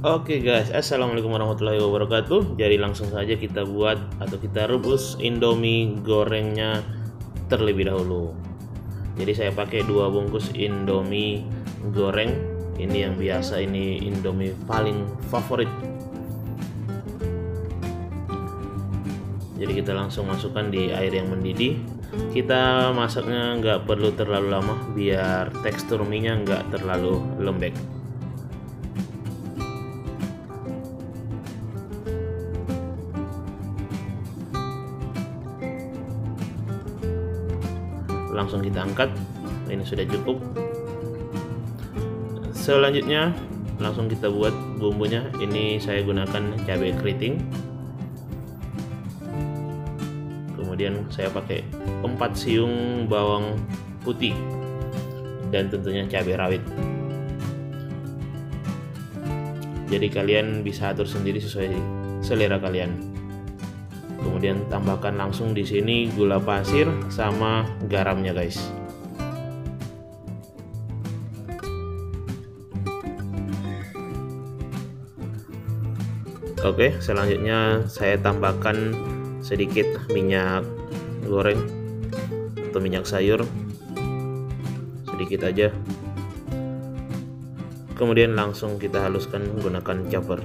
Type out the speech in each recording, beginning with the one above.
Oke guys, assalamualaikum warahmatullahi wabarakatuh. Jadi langsung saja kita buat atau kita rebus Indomie gorengnya terlebih dahulu. Jadi saya pakai 2 bungkus Indomie goreng. Ini yang biasa, ini Indomie paling favorit. Jadi kita langsung masukkan di air yang mendidih. Kita masaknya nggak perlu terlalu lama biar tekstur mie-nya nggak terlalu lembek. Langsung kita angkat. Ini sudah cukup. Selanjutnya langsung kita buat bumbunya. Ini saya gunakan cabai keriting, kemudian saya pakai 4 siung bawang putih, dan tentunya cabai rawit. Jadi kalian bisa atur sendiri sesuai selera kalian. Kemudian tambahkan langsung di sini gula pasir sama garamnya guys. Oke, selanjutnya saya tambahkan sedikit minyak goreng atau minyak sayur, sedikit aja. Kemudian langsung kita haluskan menggunakan chopper.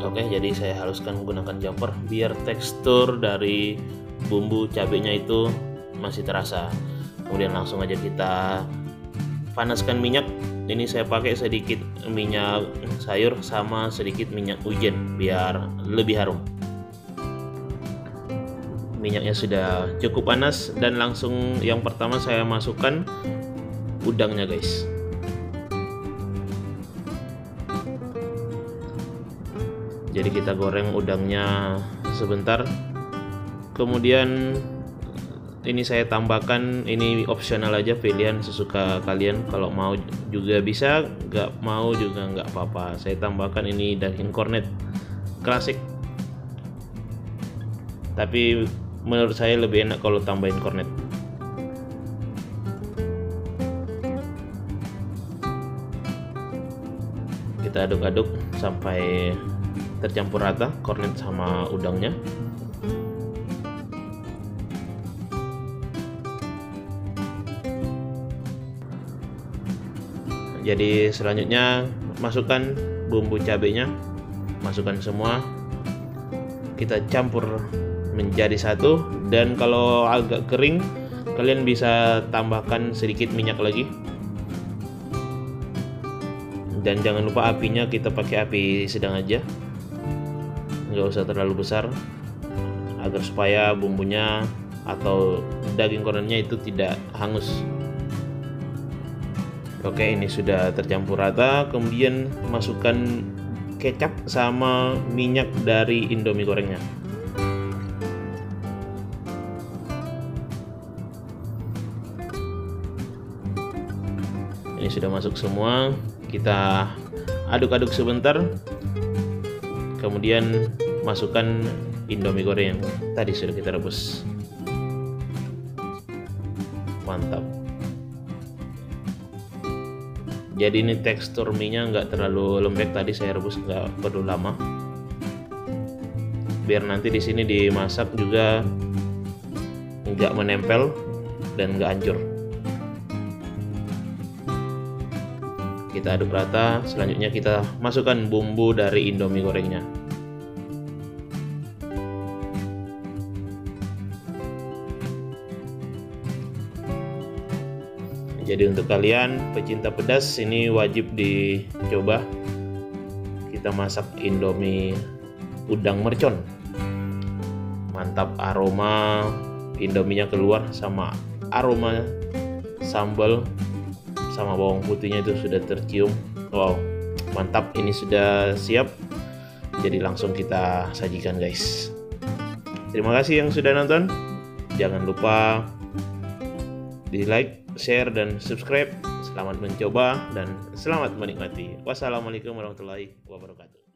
Oke, jadi saya haluskan menggunakan chopper biar tekstur dari bumbu cabenya itu masih terasa. Kemudian langsung aja kita panaskan minyak. Ini saya pakai sedikit minyak sayur sama sedikit minyak wijen biar lebih harum. Minyaknya sudah cukup panas dan langsung yang pertama saya masukkan udangnya guys. Jadi kita goreng udangnya sebentar. Kemudian ini saya tambahkan, ini opsional aja, pilihan sesuka kalian. Kalau mau juga bisa, nggak mau juga nggak apa-apa. Saya tambahkan ini daging kornet klasik, tapi menurut saya lebih enak kalau tambahin kornet. Kita aduk-aduk sampai tercampur rata kornet sama udangnya. Jadi selanjutnya masukkan bumbu cabenya, masukkan semua, kita campur menjadi satu. Dan kalau agak kering kalian bisa tambahkan sedikit minyak lagi. Dan jangan lupa apinya kita pakai api sedang aja, nggak usah terlalu besar, agar supaya bumbunya atau daging kornetnya itu tidak hangus. Oke, ini sudah tercampur rata. Kemudian masukkan kecap sama minyak dari Indomie gorengnya. Ini sudah masuk semua. Kita aduk-aduk sebentar. Kemudian masukkan Indomie goreng yang tadi sudah kita rebus. Mantap. Jadi ini tekstur mie-nya nggak terlalu lembek, tadi saya rebus nggak perlu lama. Biar nanti di sini dimasak juga nggak menempel dan nggak hancur. Kita aduk rata. Selanjutnya kita masukkan bumbu dari Indomie gorengnya. Jadi untuk kalian pecinta pedas, ini wajib dicoba. Kita masak Indomie udang mercon. Mantap, aroma Indominya keluar sama aroma sambal sama bawang putihnya itu sudah tercium. Wow, mantap, ini sudah siap. Jadi langsung kita sajikan guys. Terima kasih yang sudah nonton. Jangan lupa di like, share dan subscribe. Selamat mencoba dan selamat menikmati. Wassalamualaikum warahmatullahi wabarakatuh.